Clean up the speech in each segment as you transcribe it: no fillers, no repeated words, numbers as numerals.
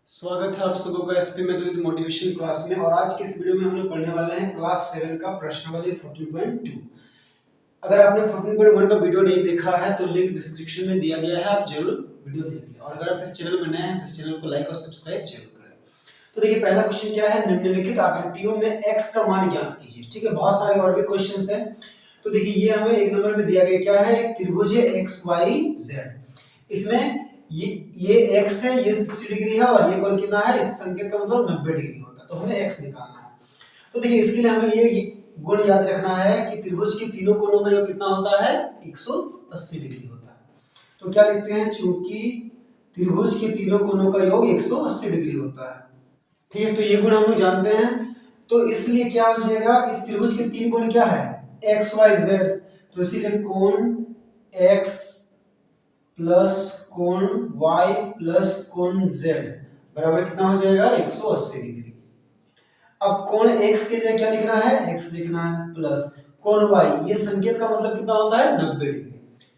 स्वागत है आप सबों का SP math with motivation class में। और आज के इस वीडियो में हम लोग पढ़ने वाले हैं क्लास 7 का प्रश्नावली 14.2। अगर आपने 14.1 का वीडियो नहीं देखा है तो लिंक डिस्क्रिप्शन में दिया गया है, आप जरूर वीडियो देख लें। और अगर आप इस चैनल में नए हैं तो इस चैनल को लाइक और सब्सक्राइब जरूर करें। तो देखिए, पहला क्वेश्चन क्या है, निम्नलिखित आकृतियों में x का मान ज्ञात कीजिए। ठीक है, बहुत सारे और भी क्वेश्चंस हैं। तो देखिए, ये हमें एक नंबर में दिया गया क्या है, एक त्रिभुज है XYZ। इसमें ये x है, ये 60 डिग्री है और ये कोण कितना है, इस संकेत का मतलब 90 डिग्री होता है। तो हमें x निकालना है। तो देखिए, इसके लिए हमें ये गुण याद रखना है कि त्रिभुज के तीनों कोणों का योग कितना होता है, 180 डिग्री होता है। तो क्या लिखते हैं, चूंकि त्रिभुज के तीनों कोणों का योग 180 डिग्री होता है। ठीक है, तो ये गुण हम लोग जानते हैं। तो इसलिए क्या हो जाएगा, इस त्रिभुज के तीन कोण क्या है, XYZ। तो इसीलिए कोण x प्लस कोण y प्लस कोण z बराबर कितना हो जाएगा, 180 डिग्री। अब कोण x के जगह क्या लिखना है, x लिखना है, प्लस कोण y, ये संकेत का मतलब कितना होता है, 90 डिग्री।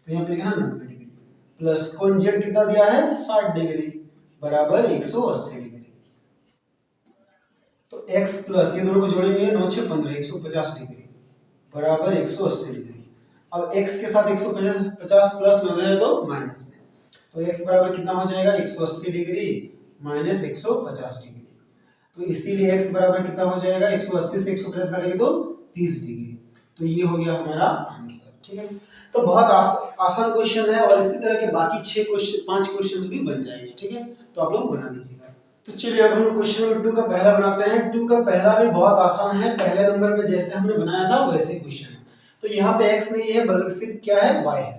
तो यहाँ पे लिखना 90 डिग्री, प्लस कोण z कितना दिया है, 60 डिग्री बराबर 180 डिग्री। तो x प्लस ये दोनों को जोड़ेंगे, 9 6 15, 150 डिग्री बराबर 180 डिग्री। अब x के साथ 150 प्लस में हो जाए तो माइनस में, तो x बराबर कितना हो जाएगा, 180 डिग्री माइनस 150 डिग्री। तो इसीलिए x बराबर कितना हो जाएगा, 180 से 150 घटाएंगे तो 30 डिग्री। तो ये हो गया हमारा आंसर। ठीक है, तो बहुत आसान क्वेश्चन है और इसी तरह के बाकी 5 क्वेश्चंस भी बन जाएंगे। ठीक है, तो आप लोग बना लीजिएगा। तो चलिए अब हम क्वेश्चन नंबर 2 का पहला बनाते हैं। 2 का पहला भी बहुत आसान है, पहले नंबर पे जैसे हमने बनाया था वैसे क्वेश्चन है। तो यहाँ पे x नहीं है बल्कि सिर्फ क्या है, y है।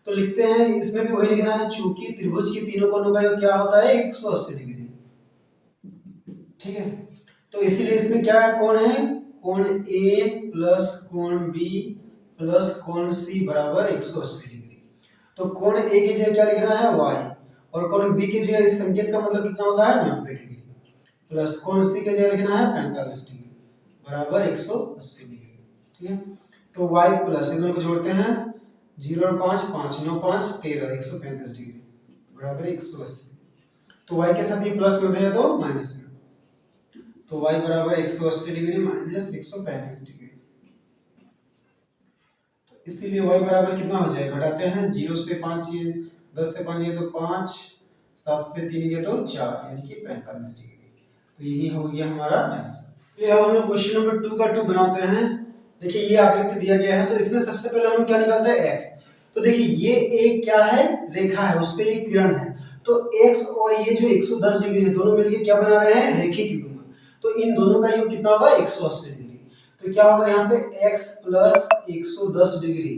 तो लिखते हैं, इसमें भी वही लिखना है, चूंकि त्रिभुज के तीनों कोणों का योग क्या होता है, 180 डिग्री। ठीक है, तो इसीलिए इसमें क्या है, कोण है, कोण A प्लस कोण B प्लस कोण C बराबर 180 डिग्री। तो कोण A की जगह क्या लिखना है, y, और कोण B की जगह इस संकेत का मतलब कितना होता है, 90 डिग्री, प्लस कोण C की जगह लिखना है 45 डिग्री बराबर 180 डिग्री। ठीक है, तो y प्लस इन दोनों को जोड़ते हैं, 0 और 5 5 9 5 13, 135 डिग्री बराबर 180। तो y के साथ ये प्लस में हो जाए तो माइनस में, तो y बराबर 180 डिग्री माइनस 135 डिग्री। तो इसीलिए y बराबर कितना हो जाएगा, घटाते हैं, 0 से 5 ये 10 से 5 ये तो 5, 7 से 3 ये तो 4, यानी कि 45 डिग्री। तो यही हो गया हमारा आंसर। फिर अब हम लोग क्वेश्चन नंबर 2 का 2 बनाते हैं। देखिए, ये आकृति दिया गया है, तो इसमें सबसे पहले हम लोग क्या निकालते हैं, x। तो देखिए, ये एक क्या है, रेखा है, उस पे एक किरण है। तो x और ये जो 110 डिग्री है, दोनों मिलके क्या बना रहे हैं, रेखिक युग्म। तो इन दोनों का योग कितना होगा, 180 डिग्री। तो क्या होगा यहाँ पे, x प्लस 110 डिग्री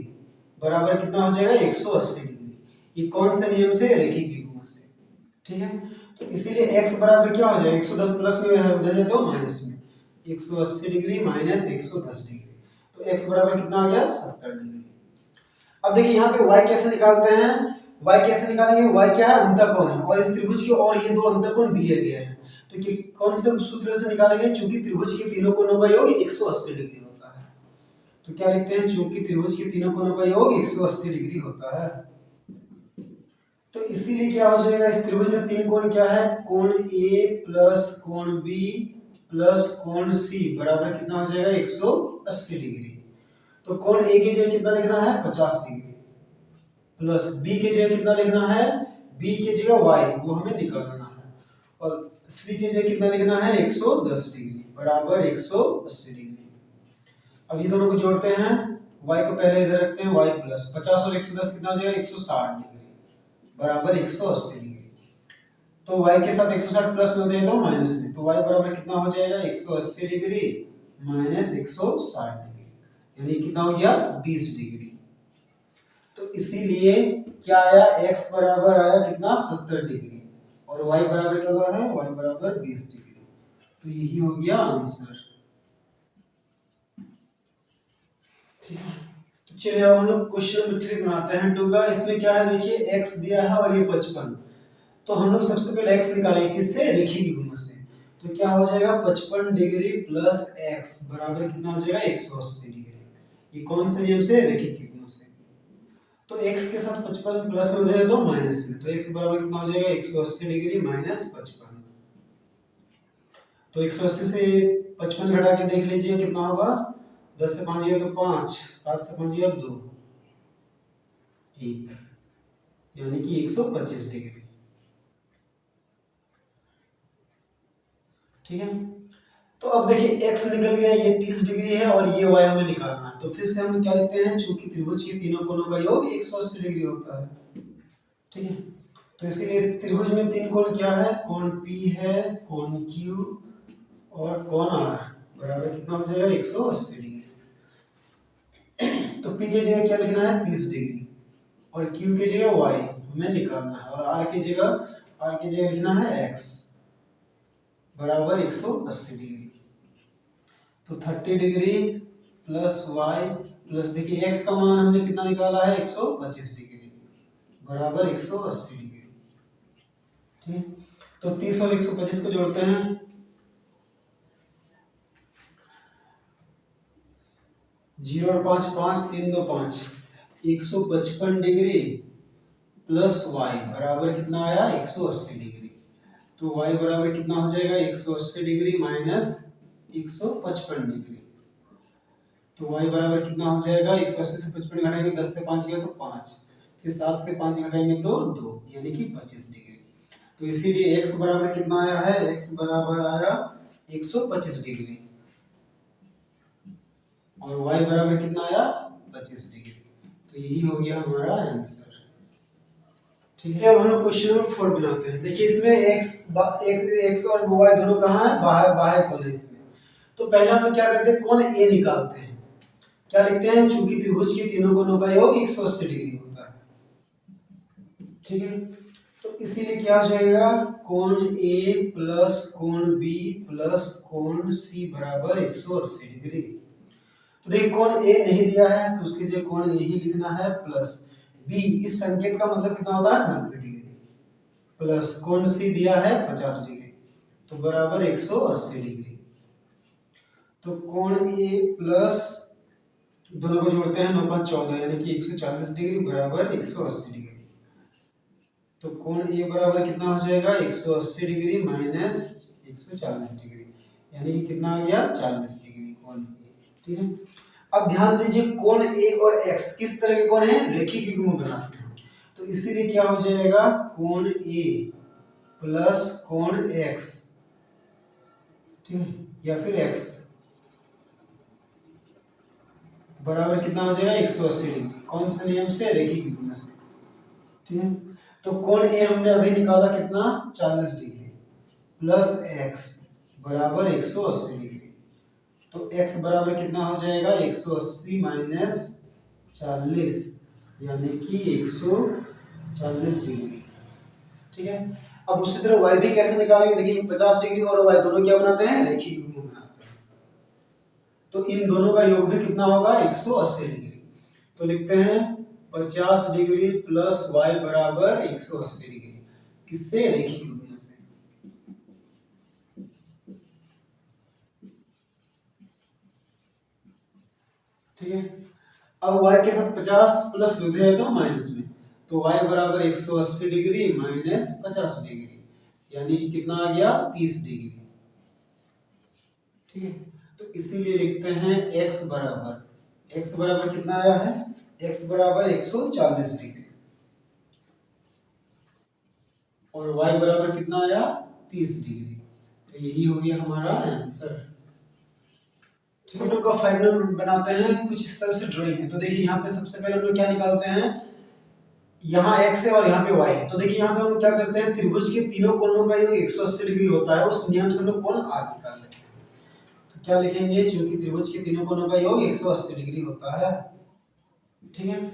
बराबर कितना हो जाएगा, 180 डिग्री। ये कौन से नियम से, रेखिक युग्म से। ठीक है, तो इसीलिए x बराबर क्या हो जाएगा, 110 प्लस में हो जाए तो माइनस में, 180 डिग्री माइनस 110 डिग्री। तो x बराबर कितना आ गया, 70 डिग्री। अब देखिए, यहाँ पे y कैसे निकालते हैं, y कैसे निकालेंगे, y क्या है, अंतःकोण है, और इस त्रिभुज के और ये दो अंतःकोण दिए गए हैं। तो कि कौन से सूत्र से निकालेंगे, चूंकि त्रिभुज के तीनों कोणों का योग 180 डिग्री होता है। तो क्या लिखते हैं, चूंकि त्रिभुज के तीनों कोणों का योग 180 डिग्री होता है। तो इसीलिए क्या हो जाएगा, इस त्रिभुज में तीन कोण क्या है, कोण A प्लस कोण B प्लस कोण C बराबर कितना हो जाएगा, 180 डिग्री। तो कोण A की जगह कितना लिखना है, 50 डिग्री, प्लस B की जगह कितना लिखना है, B की जगह y, वो हमें निकालना है, और C की जगह कितना लिखना है, 110 डिग्री बराबर 180 डिग्री। अब ये दोनों को जोड़ते हैं, y को पहले इधर रखते हैं, y प्लस 50 और 110 कितना हो जाएगा, 160 डिग्री बराबर 180 डिग्री। तो y के साथ 160 प्लस में हो जाए तो माइनस में, तो y बराबर कितना हो जाएगा, 180 डिग्री माइनस 160 डिग्री, यानी कितना हो गया, 20 डिग्री। तो इसीलिए क्या आया, x बराबर आया कितना, 70 डिग्री, और y बराबर क्या है, y बराबर 20 डिग्री। तो यही हो गया आंसर। ठीक है, तो चलिए अब हम लोग क्वेश्चन नंबर 3 बनाते हैं 2 का। इसमें क्या है, देखिए x दिया है और ये 55। तो हम लोग सबसे पहले x निकालेंगे, किससे, रेखिक युग्म से। तो क्या हो जाएगा, 55 डिग्री प्लस x बराबर कितना हो जाएगा, 180 डिग्री। ये कौन से नियम से, रेखिक युग्म से। तो x के साथ 55 प्लस में हो जाएगा तो माइनस में, तो x बराबर कितना हो जाएगा 180 डिग्री माइनस 55। तो 180 से 55 घटा के देख लीजिए कितना होगा, 10 से 5 गया तो 5, 7 से 5 गया 2, 1, यानी कि 125 डिग्री। ठीक है, तो अब देखिए x निकल गया, ये 30 डिग्री है और ये y हमें निकालना है, तो फिर से हम क्या लिखते हैं, चूंकि त्रिभुज के तीनों कोणों का योग 180 डिग्री होता है। ठीक है, तो इसीलिए इस त्रिभुज में तीन कोण क्या है, कोण P है, कोण Q और कोण R बराबर कितना हो जाएगा 180 डिग्री। तो P की जगह क्या लिखना है 30 डिग्री और Q की जगह y हमें निकालना है, और R की जगह लिखना है x बराबर 180 डिग्री। तो 30 डिग्री प्लस y प्लस, देखिए x का मान हमने कितना निकाला है 125 डिग्री बराबर 180 डिग्री। ठीक है, तो 30 और 125 को जोड़ते हैं, 0 और 5 5, 3 2 5, 155 डिग्री प्लस y बराबर कितना आया 180 डिग्री। तो y बराबर कितना हो जाएगा 180 डिग्री माइनस 155 डिग्री। तो y बराबर कितना हो जाएगा 180 से 55 घटाएंगे 10 से 5 गया तो 5, फिर 7 से 5 घटाएंगे तो 2, यानी कि 25 डिग्री। तो इसीलिए x बराबर कितना आया है, x बराबर आया 125 डिग्री और y बराबर कितना आया 25 डिग्री। तो यही हो गया हमारा आंसर। ठीक है, अब हम लोग क्वेश्चन नंबर 4 बनाते हैं। देखिए इसमें x और y दोनों कहाँ है, बाहर बाहर कौन है इसमें। तो पहले हम लोग क्या करते हैं, कौन a निकालते हैं। क्या लिखते हैं, चूंकि त्रिभुज के तीनों कोणों का योग 180 डिग्री होता है। ठीक है, तो इसीलिए क्या हो जाएगा, कोण a प्लस कोण b प्लस कोण c बराबर 180 डिग्री। तो देखिए कोण a नहीं दिया है तो उसकी जगह कोण a ही लिखना है, प्लस b, इस संकेत का मतलब कितना होता है 90 डिग्री, प्लस कोण c दिया है 50 डिग्री, तो बराबर 180 डिग्री। तो कोण a प्लस दोनों को जोड़ते हैं 9 5 14, यानी कि 140 डिग्री बराबर 180 डिग्री। तो कोण a बराबर कितना हो जाएगा 180 डिग्री माइनस 140 डिग्री, यानी कि कितना आ गया 40 डिग्री कोण a। ठीक है, अब ध्यान दीजिए कोण a और x किस तरह के कोण हैं, रेखिक युग्म बनाते हैं। तो इसीलिए क्या हो जाएगा, कोण a प्लस कोण x, ठीक है, या फिर x बराबर कितना हो जाएगा 180 डिग्री। कौन से नियम से, रेखिक युग्म से। ठीक है, तो कोण a हमने अभी निकाला कितना 40 डिग्री प्लस x बराबर 180 डिग्री। तो x बराबर कितना हो जाएगा 180 माइनस 40, यानी कि 140 डिग्री। ठीक है, अब उसी तरह y भी कैसे निकालेंगे, देखिए 50 डिग्री और y दोनों क्या बनाते हैं, रेखिक युग्म बनाते हैं। तो इन दोनों का योग भी कितना होगा 180 डिग्री। तो लिखते हैं 50 डिग्री प्लस y बराबर 180 डिग्री, किससे, रेखिक युग्म से। ठीक है, अब y के साथ 50 प्लस होते हैं तो माइनस में, तो y बराबर 180 डिग्री माइनस 50 डिग्री, यानी कि कितना आ गया 30 डिग्री। ठीक है, तो इसीलिए लिखते हैं x बराबर कितना आया है, x बराबर 140 डिग्री और y बराबर कितना आया 30 डिग्री। तो यही हो गया हमारा आंसर। हम लोग का 5 नंबर बनाते हैं, कुछ इस तरह से ड्राइंग है। तो देखिए यहाँ पे सबसे पहले हम लोग क्या निकालते हैं, यहाँ x है और यहाँ पे y है। तो देखिए यहाँ पे हम लोग क्या करते हैं, त्रिभुज के तीनों कोणों का योग 180 डिग्री होता है, उस नियम से हम लोग कोण r निकाल लेते हैं। तो क्या लिखेंगे, चूंकि त्रिभुज के तीनों कोणों का योग 180 डिग्री होता है। ठीक है,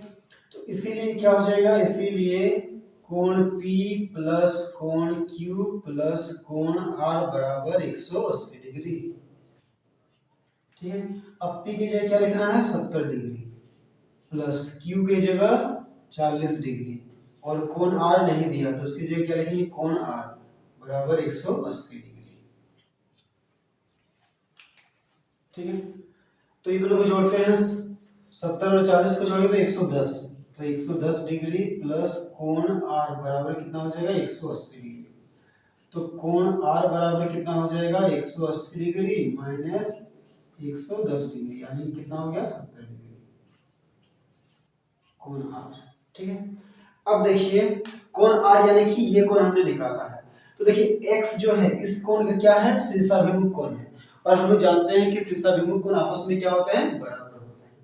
तो इसीलिए क्या हो जाएगा, इसीलिए कोण P प्लस कोण Q प्लस कोण R बराबर 180 डिग्री। ठीक है, अब P की जगह क्या लिखना है 70 डिग्री प्लस Q की जगह 40 डिग्री और कोण R नहीं दिया तो उसकी जगह क्या लिखेंगे, कोण R बराबर 180 डिग्री। ठीक है, तो ये दोनों को जोड़ते हैं, 70 और 40 को जोड़ेंगे तो 110, तो 110 डिग्री प्लस कोण आर बराबर कितना हो जाएगा 180 डिग्री। तो कोण आर बराबर कितना हो जाएगा 180 डिग्री माइनस 110 डिग्री, यानी कितना हो गया 70 डिग्री कोण आर। ठीक है, अब देखिए कोण आर यानी कि ये कोण हमने निकाला है। तो देखिए x जो है इस कोण का क्या है शीर्षाभिमुख कोण है, और हम लोग जानते हैं कि शीर्षाभिमुख कोण आपस में क्या होता है बराबर होते हैं।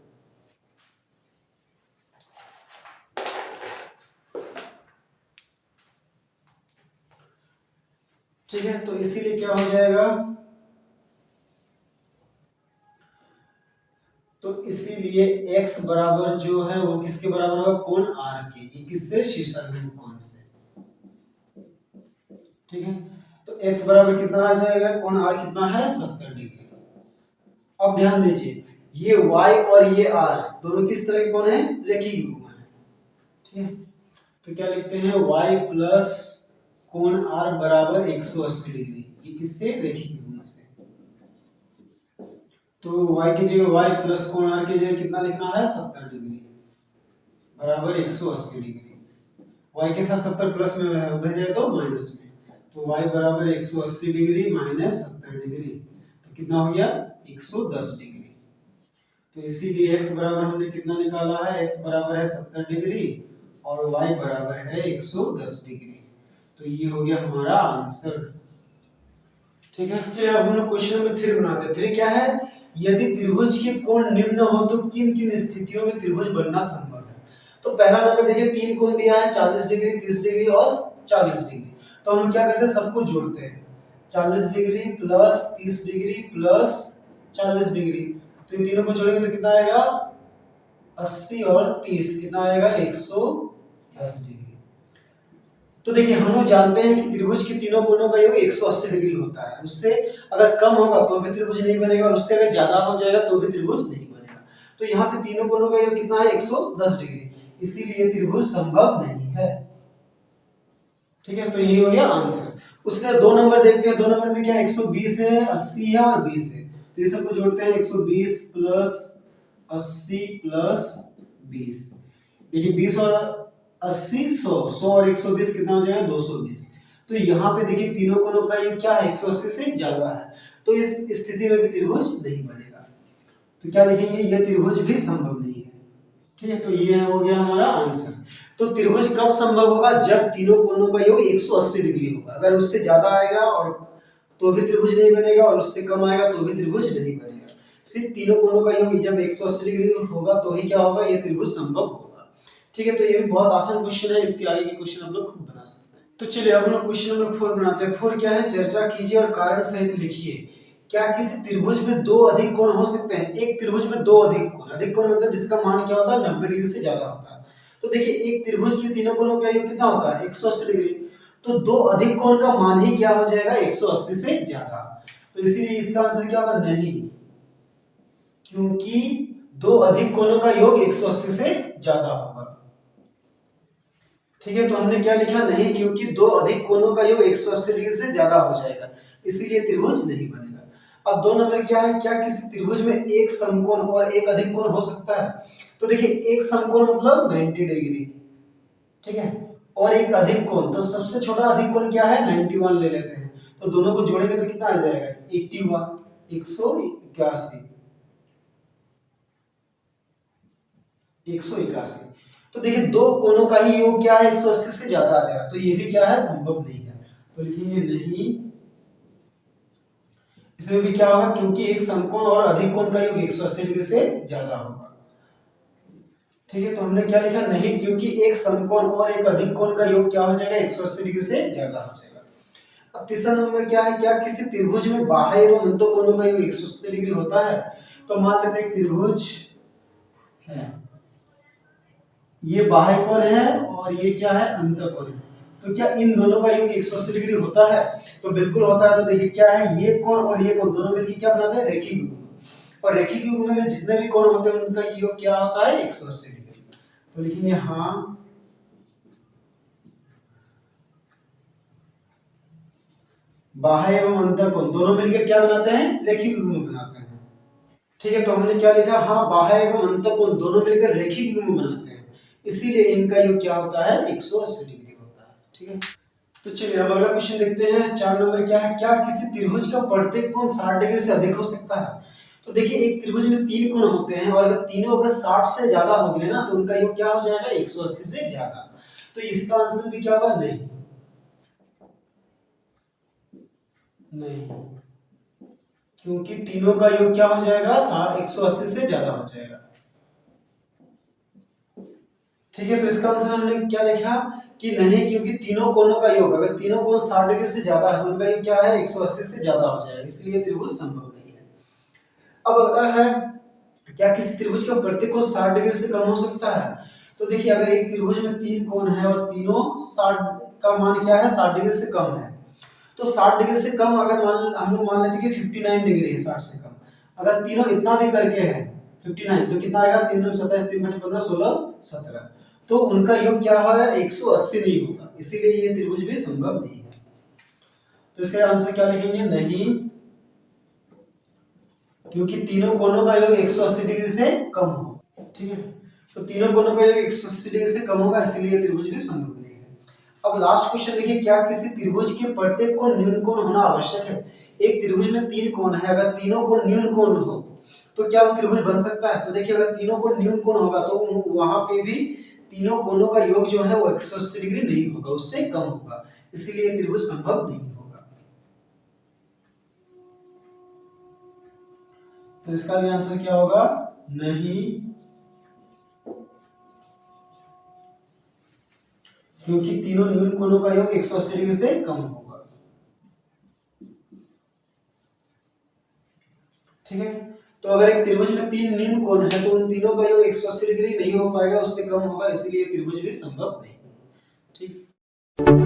ठीक है, तो इसीलिए क्या हो जाएगा, तो इसीलिए x बराबर जो है वो किसके बराबर होगा कोण r के, ये किससे शीर्षाभिमुख कोण से। ठीक है, तो x बराबर कितना आ जाएगा कोण r कितना है 70 डिग्री। अब ध्यान दीजिए ये y और ये r दोनों किस तरह के कोण है रेखीय युग्म है। ठीक है, तो क्या लिखते हैं y प्लस कोण r बराबर 180 डिग्री, ये किससे रेखीय युग्म से। तो y की जगह y प्लस कोण r की जगह कितना लिखना है 70 डिग्री बराबर 180 डिग्री। y के साथ 70 प्लस में उधर जाए तो माइनस में, तो y बराबर 180 डिग्री माइनस 70 डिग्री, तो कितना हो गया 110 डिग्री। तो इसीलिए x बराबर हमने कितना निकाला है, x बराबर है 70 डिग्री और y बराबर है 110 डिग्री। तो ये हो गया हमारा आंसर। ठीक है, चलिए अब हम लोग क्वेश्चन नंबर 3 बनाते हैं। 3 क्या है, यदि त्रिभुज के कोण निम्न हो तो किन किन स्थितियों में त्रिभुज बनना संभव है। तो पहला नंबर देखिए 3 कोण दिया है 40 डिग्री 30 डिग्री और 40 डिग्री। तो हम क्या करते हैं सबको जोड़ते हैं, 40 degree plus 30 degree plus 40 degree, तो इन तीनों को जोड़ेंगे तो कितना आएगा 80 और 30 कितना आएगा 110 डिग्री। तो देखिए हम लोग जानते हैं कि त्रिभुज के तीनों कोणों का योग 180 डिग्री होता है, उससे अगर कम होगा तो भी त्रिभुज नहीं बनेगा और उससे अगर ज्यादा हो जाएगा तो भी त्रिभुज नहीं बनेगा। तो यहाँ पे तीनों कोणों का योग कितना है 110 डिग्री, इसीलिए त्रिभुज संभव नहीं है। ठीक है, तो यही हो गया आंसर। उसके बाद 2 नंबर देखते हैं, 2 नंबर में क्या 120 है 80 है और 20 है, तो ये सबको जोड़ते हैं 120 प्लस 80 प्लस 20। देखिए 20 और 80 100 100 और 120 कितना हो जाएगा 220। तो यहाँ पे देखिए तीनों कोणों का योग क्या है 180 से ज्यादा है, तो इस स्थिति में भी त्रिभुज नहीं बनेगा। तो क्या लिखेंगे यह त्रिभुज भी संभव नहीं है। ठीक है, तो ये हो गया हमारा आंसर। तो त्रिभुज कब संभव होगा, जब तीनों कोणों का योग 180 डिग्री होगा। अगर उससे ज्यादा आएगा और तो भी त्रिभुज नहीं बनेगा और उससे कम आएगा तो भी त्रिभुज नहीं बनेगा। सिर्फ तीनों कोणों का योग जब 180 डिग्री होगा तो ही क्या होगा ये त्रिभुज संभव होगा। ठीक है, तो ये भी बहुत आसान क्वेश्चन है, इसके आगे के क्वेश्चन आप लोग खुद बना सकते हैं। तो चलिए अब हम लोग क्वेश्चन नंबर 4 बनाते हैं। 4 क्या है, चर्चा कीजिए और कारण सहित लिखिए क्या किसी त्रिभुज में दो अधिक कोण हो सकते हैं। एक त्रिभुज में दो अधिक कोण, अधिक कोण मतलब जिसका मान क्या होता है 90 डिग्री से ज्यादा होता है। तो देखिए एक त्रिभुज के तीनों कोणों का योग कितना होता है 180 डिग्री, तो दो अधिक कोण का मान ही क्या हो जाएगा 180 से ज्यादा। तो इसीलिए इसका आंसर क्या होगा नहीं, क्योंकि दो अधिक कोणों का योग 180 से ज्यादा होगा। ठीक है, तो हमने क्या लिखा नहीं, क्योंकि दो अधिक कोणों का योग 180 डिग्री से ज्यादा हो जाएगा, इसीलिए त्रिभुज नहीं बनेगा। अब 2 नंबर क्या है, क्या किसी त्रिभुज में एक समकोण और एक अधिक कोण हो सकता है। तो देखिए एक समकोण मतलब 90 डिग्री, ठीक है, और एक अधिक कोण, तो सबसे छोटा अधिक कोण क्या है 91 ले लेते हैं, तो दोनों को जोड़ेंगे तो कितना आ जाएगा 81 181। तो देखिए दो कोणों का ही योग क्या है 180 से ज्यादा आ जाएगा, तो ये भी क्या है संभव नहीं है। तो लिखेंगे नहीं, इसमें भी क्या होगा क्योंकि एक समकोण और अधिक कोण का योग 180 डिग्री से ज्यादा होगा। ठीक है, तो हमने क्या लिखा नहीं, क्योंकि एक समकोण और एक अधिक कोण का योग क्या हो जाएगा 180 डिग्री से ज्यादा हो जाएगा। अब तीसरा नंबर क्या है, क्या किसी त्रिभुज में बाह्य एवं अंत कोणों का योग 180 डिग्री होता है। तो मान लेते हैं त्रिभुज है, ये बाह्य कोण है और ये क्या है अंत कोण है, तो क्या इन दोनों का योग 180 डिग्री होता है। तो बिल्कुल होता है। तो देखिए क्या है, ये कोण और ये कोण दोनों मिलकर क्या बनाते हैं रेखीय युग्म, और रेखीय युग्म में जितने भी कोण होते हैं उनका योग क्या होता है 180 डिग्री। तो लिखेंगे हाँ बाह्य एवं अंत कोण दोनों मिलकर क्या बनाते हैं रेखीय युग्म बनाते हैं। ठीक है, तो हमने क्या लिखा, हाँ बाह्य एवं अंत कोण दोनों मिलकर रेखीय युग्म बनाते हैं, इसीलिए इनका योग क्या होता है 180 डिग्री होता है। ठीक है, तो चलिए अब अगला क्वेश्चन देखते हैं। 4 नंबर क्या है, क्या किसी त्रिभुज का प्रत्येक कोण 60 डिग्री से अधिक हो सकता है? तो देखिए एक त्रिभुज में 3 कोण होते हैं और अगर तीनों अगर 60 से ज्यादा हो गए ना तो उनका योग क्या हो जाएगा 180 से ज्यादा। तो इसका आंसर भी क्या होगा, नहीं। नहीं, क्योंकि तीनों का योग क्या हो जाएगा 180 से ज्यादा हो जाएगा। ठीक है, तो इसका आंसर हमने क्या लिखा कि नहीं, क्योंकि तीनों कोणों का योग, अगर तीनों कोण 60 डिग्री से ज्यादा है तो उनका योग क्या है 180 से ज्यादा हो जाएगा, इसलिए त्रिभुज संभव नहीं है। अब अगला है, क्या किसी त्रिभुज का प्रत्येक कोण 60 डिग्री से कम हो सकता है? तो देखिए अगर एक त्रिभुज में 3 कोण है और तीनों 60 का मान क्या है 60 डिग्री से कम है, तो 60 डिग्री से कम अगर हम लोग मान लेते हैं कि 59 डिग्री है 60 से कम, अगर तीनों इतना भी करके है 59 तो कितना आएगा 3 दूनी 27, 3 में से 15, 16, 17, तो उनका योग क्या है 180 नहीं होगा, इसीलिए ये त्रिभुज भी संभव नहीं है। तो इसका आंसर क्या लिखेंगे, नहीं, क्योंकि तीनों कोणों का योग 180 डिग्री से कम हो। ठीक है, तो तीनों कोणों का योग 180 डिग्री से कम होगा, इसीलिए त्रिभुज भी संभव नहीं है। अब लास्ट क्वेश्चन देखिए, क्या किसी त्रिभुज के प्रत्येक कोण न्यून कोण होना आवश्यक है? एक त्रिभुज में 3 कोण है, अगर तीनों कोण न्यून कोण हो तो क्या वो त्रिभुज बन सकता है? तो देखिए अगर तीनों कोण न्यून कोण होगा तो वहां पे भी तीनों कोणों का योग जो है वो 180 डिग्री नहीं होगा, उससे कम होगा, इसीलिए त्रिभुज संभव नहीं होगा। तो इसका भी आंसर क्या होगा, नहीं, क्योंकि तीनों न्यून कोणों का योग 180 डिग्री से कम होगा। ठीक है, तो अगर एक त्रिभुज में 3 न्यून कोण है तो उन तीनों का योग 180 डिग्री नहीं हो पाएगा, उससे कम होगा, इसीलिए त्रिभुज भी संभव नहीं। ठीक।